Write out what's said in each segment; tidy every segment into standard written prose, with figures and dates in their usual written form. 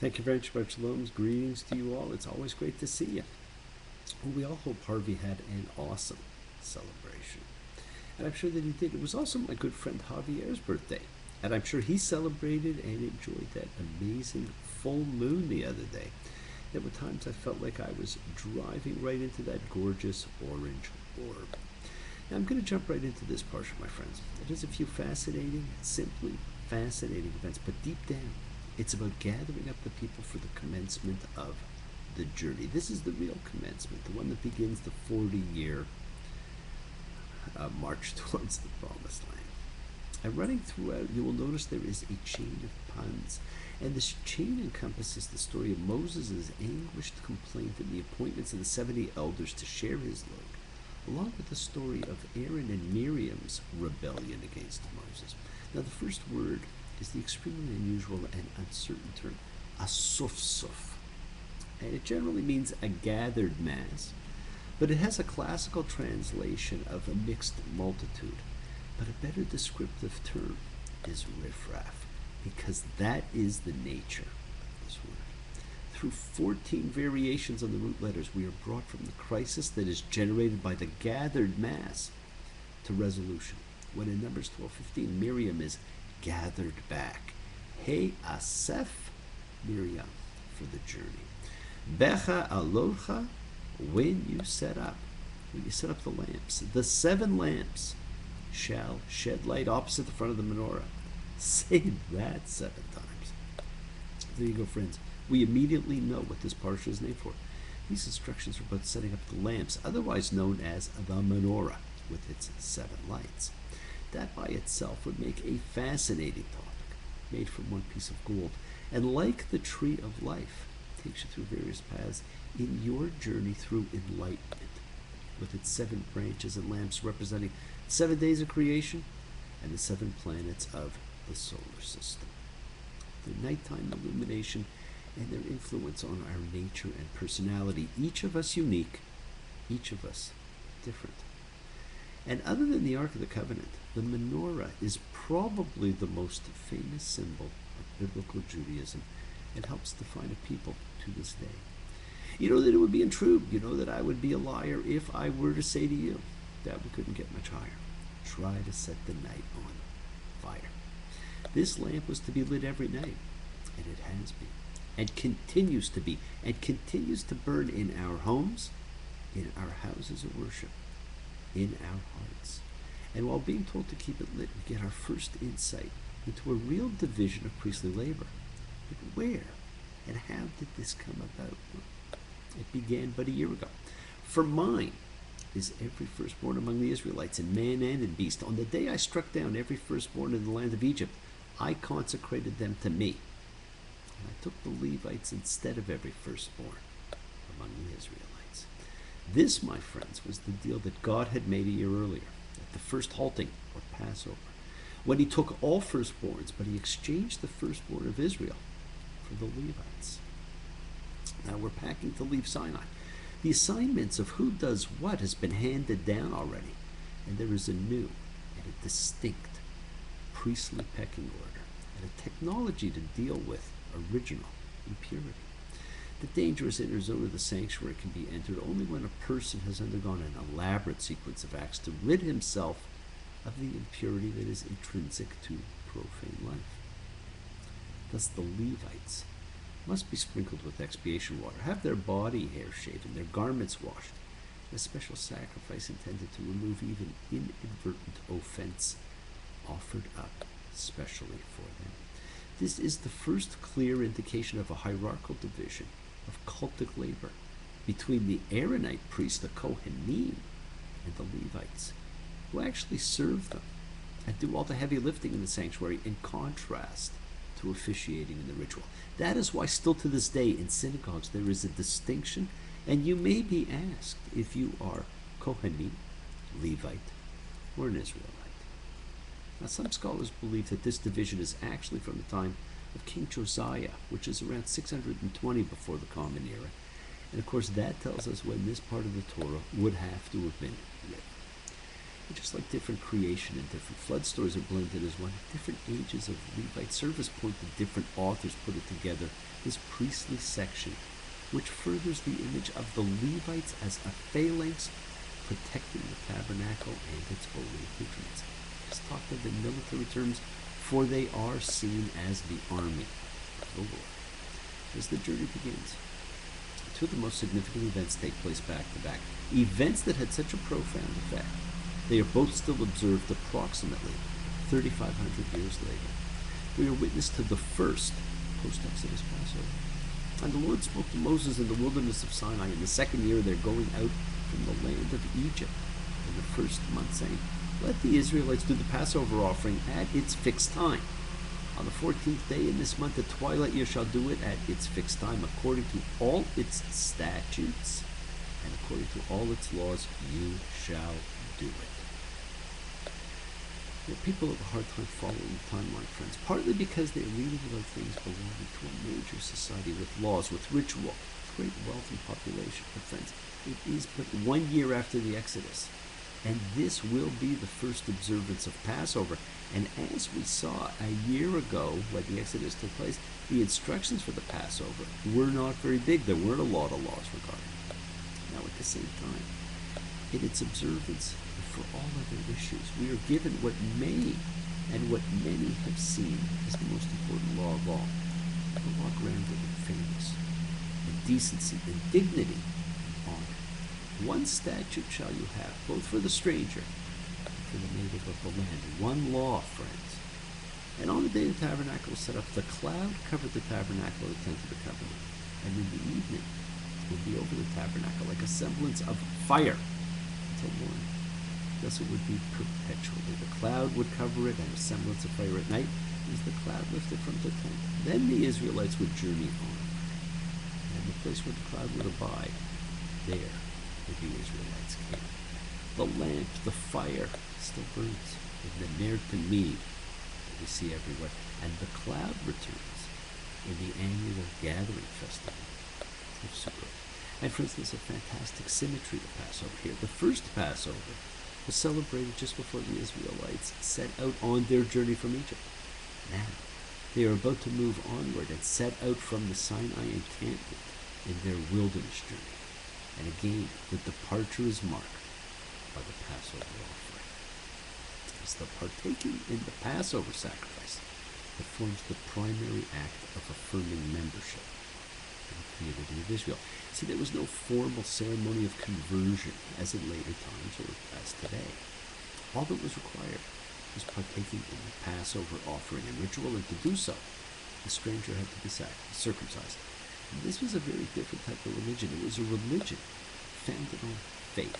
Thank you very much, Shabbat Shalom. Greetings to you all. It's always great to see you. Well, we all hope Harvey had an awesome celebration. And I'm sure that he did. It was also my good friend Javier's birthday. And I'm sure he celebrated and enjoyed that amazing full moon the other day. There were times I felt like I was driving right into that gorgeous orange orb. Now I'm going to jump right into this portion, my friends. It has a few fascinating, simply fascinating events, but deep down, it's about gathering up the people for the commencement of the journey. This is the real commencement, the one that begins the 40-year march towards the promised land. And running throughout, you will notice there is a chain of puns. And this chain encompasses the story of Moses' anguished complaint and the appointments of the 70 elders to share his load, along with the story of Aaron and Miriam's rebellion against Moses. Now, the first word is the extremely unusual and uncertain term, asuf-suf. And it generally means a gathered mass, but it has a classical translation of a mixed multitude. But a better descriptive term is riffraff, because that is the nature of this word. Through 14 variations on the root letters, we are brought from the crisis that is generated by the gathered mass to resolution. When in Numbers 12:15, Miriam is gathered back. Hey Asef Miriam for the journey. Becha alocha, when you set up the lamps, the 7 lamps shall shed light opposite the front of the menorah. Say that 7 times. There you go, friends. We immediately know what this parsha is named for. These instructions are about setting up the lamps, otherwise known as the menorah, with its 7 lights. That by itself would make a fascinating topic, made from one piece of gold. And like the tree of life, takes you through various paths in your journey through enlightenment, with its 7 branches and lamps representing 7 days of creation and the 7 planets of the solar system. The nighttime illumination and their influence on our nature and personality, each of us unique, each of us different. And other than the Ark of the Covenant, the menorah is probably the most famous symbol of biblical Judaism and helps define a people to this day. You know that it would be untrue. You know that I would be a liar if I were to say to you that we couldn't get much higher. Try to set the night on fire. This lamp was to be lit every night, and it has been, and continues to be, and continues to burn in our homes, in our houses of worship, in our hearts. And while being told to keep it lit, we get our first insight into a real division of priestly labor. But where and how did this come about? It began but a year ago. For mine is every firstborn among the Israelites, in man and in beast. On the day I struck down every firstborn in the land of Egypt, I consecrated them to me. And I took the Levites instead of every firstborn among the Israelites. This, my friends, was the deal that God had made a year earlier, at the first halting, or Passover, when he took all firstborns, but he exchanged the firstborn of Israel for the Levites. Now we're packing to leave Sinai. The assignments of who does what has been handed down already, and there is a new and a distinct priestly pecking order and a technology to deal with original impurity. The dangerous inner zone of the sanctuary can be entered only when a person has undergone an elaborate sequence of acts to rid himself of the impurity that is intrinsic to profane life. Thus the Levites must be sprinkled with expiation water, have their body hair shaven, their garments washed, a special sacrifice intended to remove even inadvertent offense offered up specially for them. This is the first clear indication of a hierarchical division of cultic labor between the Aaronite priests, the Kohanim, and the Levites, who actually serve them and do all the heavy lifting in the sanctuary, in contrast to officiating in the ritual. That is why still to this day in synagogues there is a distinction, and you may be asked if you are Kohanim, Levite, or an Israelite. Now some scholars believe that this division is actually from the time of King Josiah, which is around 620 before the Common Era. And of course that tells us when this part of the Torah would have to have been written. Just like different creation and different flood stories are blended as one, different ages of Levite service point to different authors put it together, this priestly section, which furthers the image of the Levites as a phalanx protecting the tabernacle and its holy accoutrements. It's talked of in military terms, for they are seen as the army of the Lord. As the journey begins, two of the most significant events take place back to back, events that had such a profound effect. They are both still observed approximately 3,500 years later. We are witness to the first post-Exodus Passover. And the Lord spoke to Moses in the wilderness of Sinai in the second year of their going out from the land of Egypt in the first month, saying, let the Israelites do the Passover offering at its fixed time. On the 14th day in this month at twilight you shall do it at its fixed time, according to all its statutes and according to all its laws you shall do it. People have a hard time following the timeline, friends, partly because they're reading about things belonging to a major society with laws, with ritual, with great wealth and population. But friends, it is but 1 year after the Exodus, and this will be the first observance of Passover. And as we saw a year ago when the Exodus took place, the instructions for the Passover were not very big. There weren't a lot of laws regarding it. Now at the same time, in its observance, for all other issues, we are given what may and what many have seen as the most important law of all, the law grounded in fairness, in decency, in dignity, and honor. One statute shall you have, both for the stranger and for the native of the land. One law, friends. And on the day the tabernacle was set up, the cloud covered the tabernacle of the tent of the covenant, and in the evening it would be over the tabernacle like a semblance of fire until morning. Thus it would be perpetually. The cloud would cover it, and a semblance of fire at night as the cloud lifted from the tent. Then the Israelites would journey on, and the place where the cloud would abide, there would the Israelites camp. The lamp, the fire, still burns in the Ner Tamid that we see everywhere, and the cloud returns in the annual gathering festival of Sukkot. And friends, there's a fantastic symmetry to Passover here. The first Passover was celebrated just before the Israelites set out on their journey from Egypt. Now, they are about to move onward and set out from the Sinai encampment in their wilderness journey. And again, the departure is marked by the Passover offering. It's the partaking in the Passover sacrifice that forms the primary act of affirming membership in the community of Israel. See, there was no formal ceremony of conversion as in later times or as today. All that was required was partaking in the Passover offering and ritual, and to do so, the stranger had to be circumcised. And this was a very different type of religion. It was a religion founded on faith.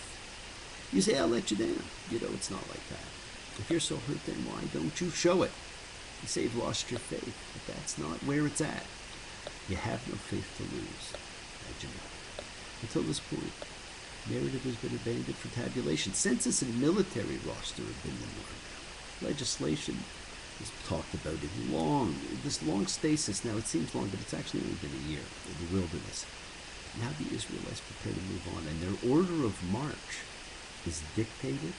You say, I'll let you down. It's not like that. If you're so hurt, then why don't you show it? You say you've lost your faith, but that's not where it's at. You have no faith to lose. Until this point, narrative has been abandoned for tabulation. Census and military roster have been the norm. Legislation is talked about in this long stasis. Now it seems long, but it's actually only been a year in the wilderness. Now the Israelites prepare to move on, and their order of march is dictated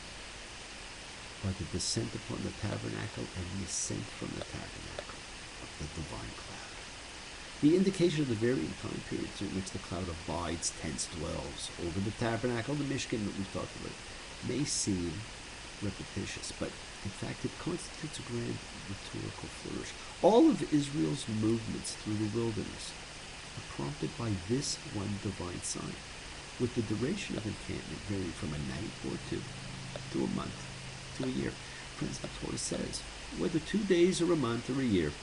by the descent upon the tabernacle and the ascent from the tabernacle of the divine cloud. The indication of the varying time periods in which the cloud abides, tents, dwells over the tabernacle, the Mishkan that we've talked about, may seem repetitious, but in fact it constitutes a grand rhetorical flourish. All of Israel's movements through the wilderness are prompted by this one divine sign, with the duration of encampment varying from a night or two to a month to a year. Friends, the Torah says, whether 2 days or a month or a year,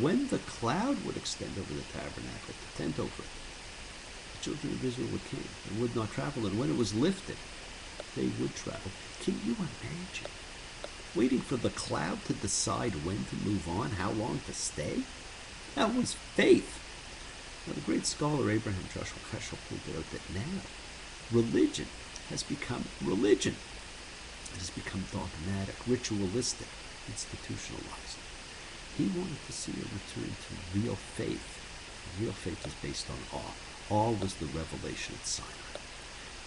when the cloud would extend over the tabernacle, the tent over it, the children of Israel would camp and would not travel, and when it was lifted, they would travel. Can you imagine waiting for the cloud to decide when to move on, how long to stay? That was faith. Now, the great scholar Abraham Joshua Heschel pointed out that now religion has become religion. It has become dogmatic, ritualistic, institutionalized. He wanted to see a return to real faith. Real faith is based on awe. Awe was the revelation at Sinai.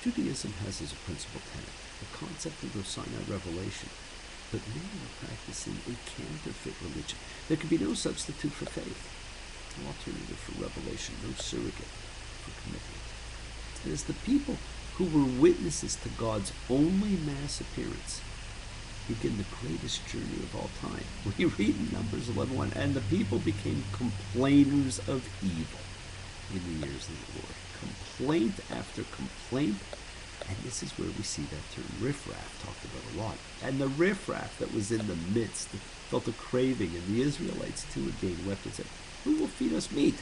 Judaism has as a principal tenet the concept of the Sinai revelation, but many are practicing a counterfeit religion. There can be no substitute for faith, no alternative for revelation, no surrogate for commitment. It is the people who were witnesses to God's only mass appearance begin the greatest journey of all time. We read in Numbers 11:1, and the people became complainers of evil in the ears of the Lord. Complaint after complaint, and this is where we see that term riffraff talked about a lot. And the riffraff that was in the midst felt a craving, and the Israelites too again wept and said, "Who will feed us meat?"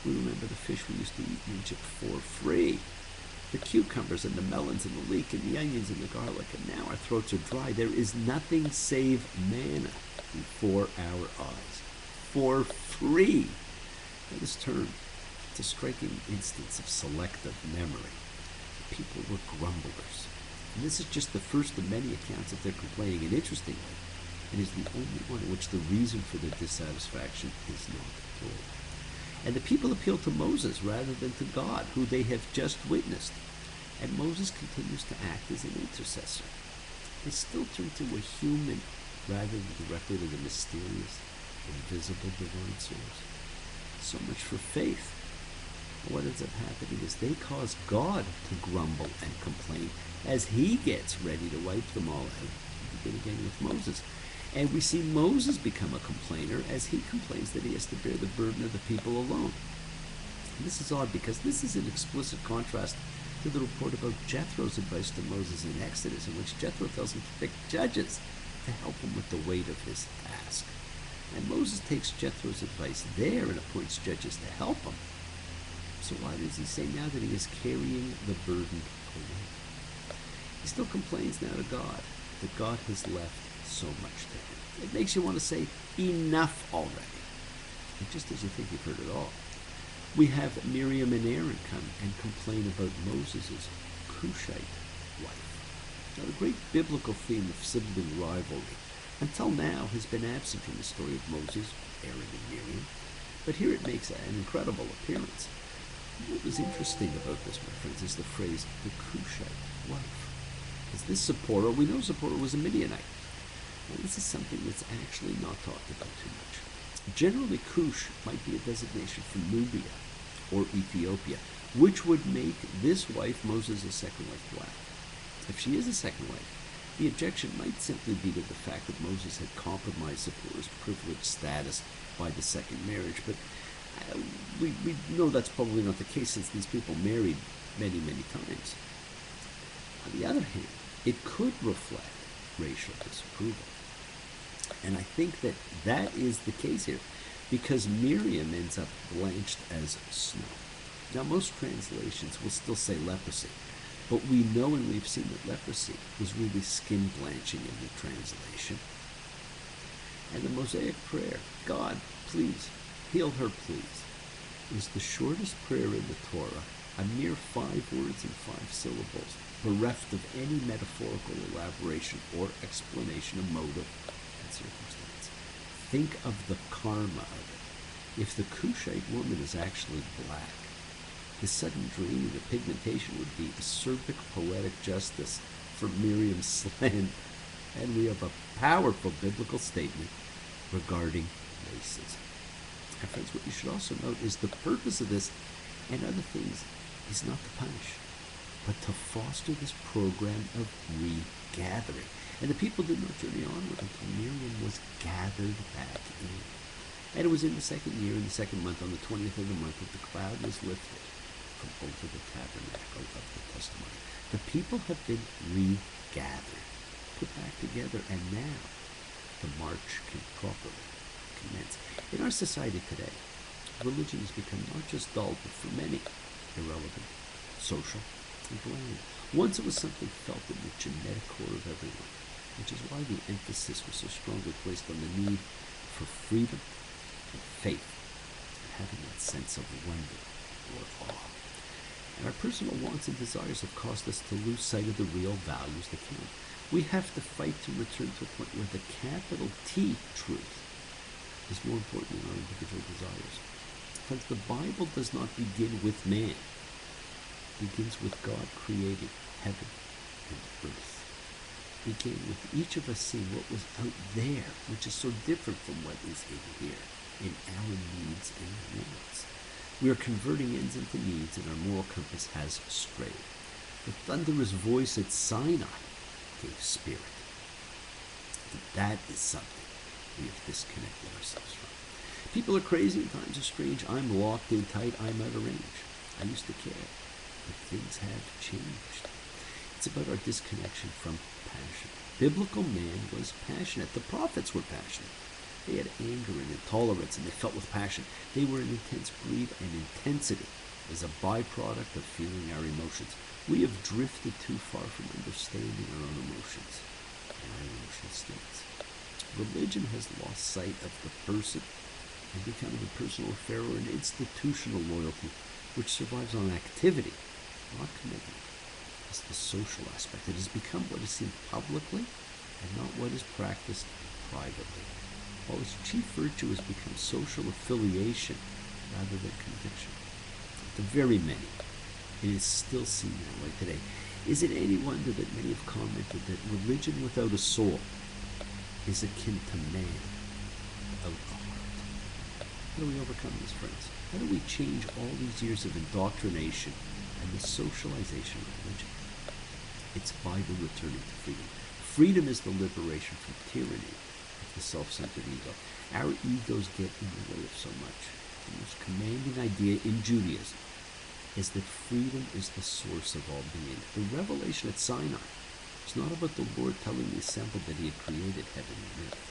We remember the fish we used to eat in Egypt for free, the cucumbers and the melons and the leek and the onions and the garlic, and now our throats are dry. There is nothing save manna before our eyes, for free. Now this term, it's a striking instance of selective memory. The people were grumblers, and this is just the first of many accounts of their complaining, and interestingly, it is the only one in which the reason for their dissatisfaction is not told. And the people appeal to Moses rather than to God, who they have just witnessed. And Moses continues to act as an intercessor. They still turn to a human rather than directly to the mysterious, invisible divine source. So much for faith. What ends up happening is they cause God to grumble and complain as he gets ready to wipe them all out. We begin again with Moses. And we see Moses become a complainer as he complains that he has to bear the burden of the people alone. And this is odd because this is an explicit contrast to the report about Jethro's advice to Moses in Exodus, in which Jethro tells him to pick judges to help him with the weight of his task. And Moses takes Jethro's advice there and appoints judges to help him. So why does he say now that he is carrying the burden away? He still complains now to God that God has left so much to him. It makes you want to say, enough already. And just as you think you've heard it all. We have Miriam and Aaron come and complain about Moses' Cushite wife. Now, the great biblical theme of sibling rivalry, until now, has been absent from the story of Moses, Aaron, and Miriam. But here it makes an incredible appearance. What was interesting about this, my friends, is the phrase, the Cushite wife. Because this Zipporah, we know Zipporah was a Midianite. Well, this is something that's actually not talked about too much. Generally, Cush might be a designation for Nubia or Ethiopia, which would make this wife, Moses' second wife, black. If she is a second wife, the objection might simply be to the fact that Moses had compromised Zipporah's privileged status by the second marriage, but we know that's probably not the case since these people married many, many times. On the other hand, it could reflect racial disapproval. And I think that that is the case here, because Miriam ends up blanched as snow. Now, most translations will still say leprosy, but we know and we've seen that leprosy was really skin blanching in the translation. And the Mosaic prayer, God, please, heal her, please, is the shortest prayer in the Torah, a mere 5 words and 5 syllables, bereft of any metaphorical elaboration or explanation of motive and circumstance. Think of the karma of it. If the Cushite woman is actually black, the sudden draining of pigmentation would be acerbic poetic justice for Miriam's slander. And we have a powerful biblical statement regarding racism. And friends, what you should also note is the purpose of this and other things is not to punish, but to foster this program of regathering. And the people did not journey onward until Miriam was gathered back in. And it was in the second year, in the second month, on the 20th of the month, that the cloud was lifted from over the tabernacle of the testimony. The people have been regathered, put back together, and now the march can properly commence. In our society today, religion has become not just dull, but for many, irrelevant, social, and bland. Once it was something felt in the genetic core of everyone, which is why the emphasis was so strongly placed on the need for freedom and faith, and having that sense of wonder or awe. And our personal wants and desires have caused us to lose sight of the real values that count. We have to fight to return to a point where the capital T truth is more important than our individual desires. Friends, the Bible does not begin with man. begins with God creating heaven and earth. Began with each of us seeing what was out there, which is so different from what is in here, in our needs and wants. We are converting ends into needs, and our moral compass has strayed. The thunderous voice at Sinai gave spirit. That is something we have disconnected ourselves from. People are crazy and times are strange. I'm locked in tight. I'm out of range. I used to care, but things have changed. It's about our disconnection from passion. Biblical man was passionate. The prophets were passionate. They had anger and intolerance, and they felt with passion. They were an intense breed, and intensity is a byproduct of feeling our emotions. We have drifted too far from understanding our own emotions and our emotional states. Religion has lost sight of the person and become an impersonal affair or an institutional loyalty which survives on activity, not commitment. It's the social aspect. It has become what is seen publicly and not what is practiced privately. While its chief virtue has become social affiliation rather than conviction. To very many, it is still seen that way today. Is it any wonder that many have commented that religion without a soul is akin to man without a heart? How do we overcome this, friends? How do we change all these years of indoctrination and the socialization of religion? It's by the returning to freedom. Freedom is the liberation from tyranny of the self-centered ego. Our egos get in the way of so much. The most commanding idea in Judaism is that freedom is the source of all being. The revelation at Sinai is not about the Lord telling the assembly that he had created heaven and earth,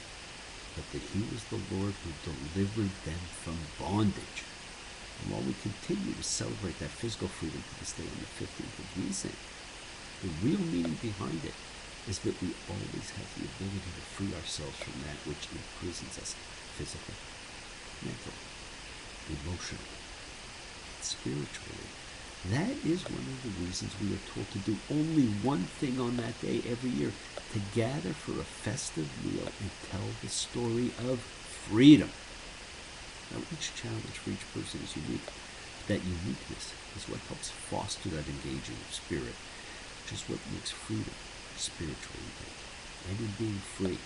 but that he was the Lord who delivered them from bondage. And while we continue to celebrate that physical freedom to this day on the 15th of Nisan, the real meaning behind it is that we always have the ability to free ourselves from that which imprisons us physically, mentally, emotionally, and spiritually. That is one of the reasons we are told to do only one thing on that day every year, to gather for a festive meal and tell the story of freedom. Now, each challenge for each person is unique. That uniqueness is what helps foster that engaging of spirit, which is what makes freedom spiritual intent. And in being free,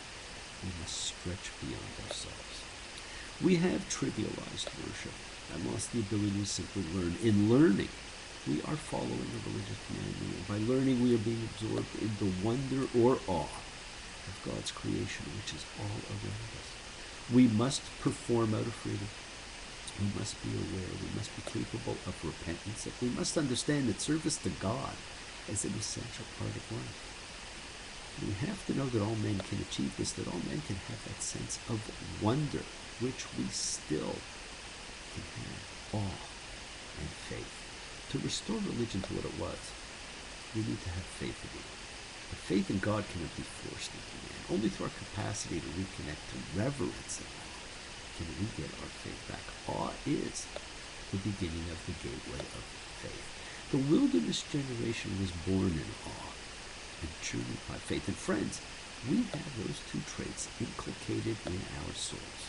we must stretch beyond ourselves. We have trivialized worship and lost the ability to simply learn. In learning, we are following a religious commandment, and by learning, we are being absorbed in the wonder or awe of God's creation, which is all around us. We must perform out of freedom. We must be aware. We must be capable of repentance. We must understand that service to God is an essential part of life. We have to know that all men can achieve this, that all men can have that sense of wonder, which we still can have, awe and faith. To restore religion to what it was, we need to have faith in it. But faith in God cannot be forced into man. Only through our capacity to reconnect to reverence in awe can we get our faith back. Awe is the beginning of the gateway of faith. The wilderness generation was born in awe and journeyed by faith. And friends, we have those two traits inculcated in our souls.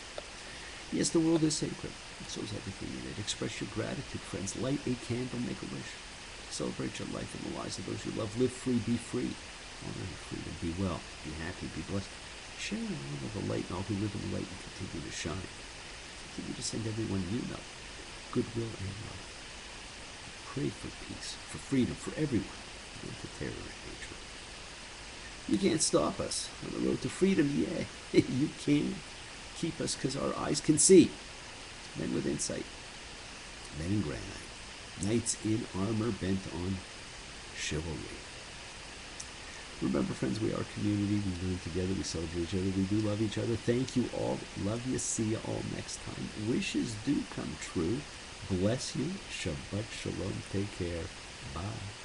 Yes, the world is sacred, and so is everything in it. Express your gratitude, friends. Light a candle, make a wish. Celebrate your life and the lives of those you love. Live free, be free. Honor your freedom, be well, be happy, be blessed. Share the love of the light and all who live in the light and continue to shine. Continue to send everyone you know goodwill and love. Pray for peace, for freedom, for everyone, and to terror and hatred. You can't stop us on the road to freedom. Yeah, you can. Keep us because our eyes can see. Men with insight, men in granite, knights in armor bent on chivalry. Remember, friends, we are a community. We learn together. We celebrate each other. We do love each other. Thank you all. Love you. See you all next time. Wishes do come true. Bless you. Shabbat shalom. Take care. Bye.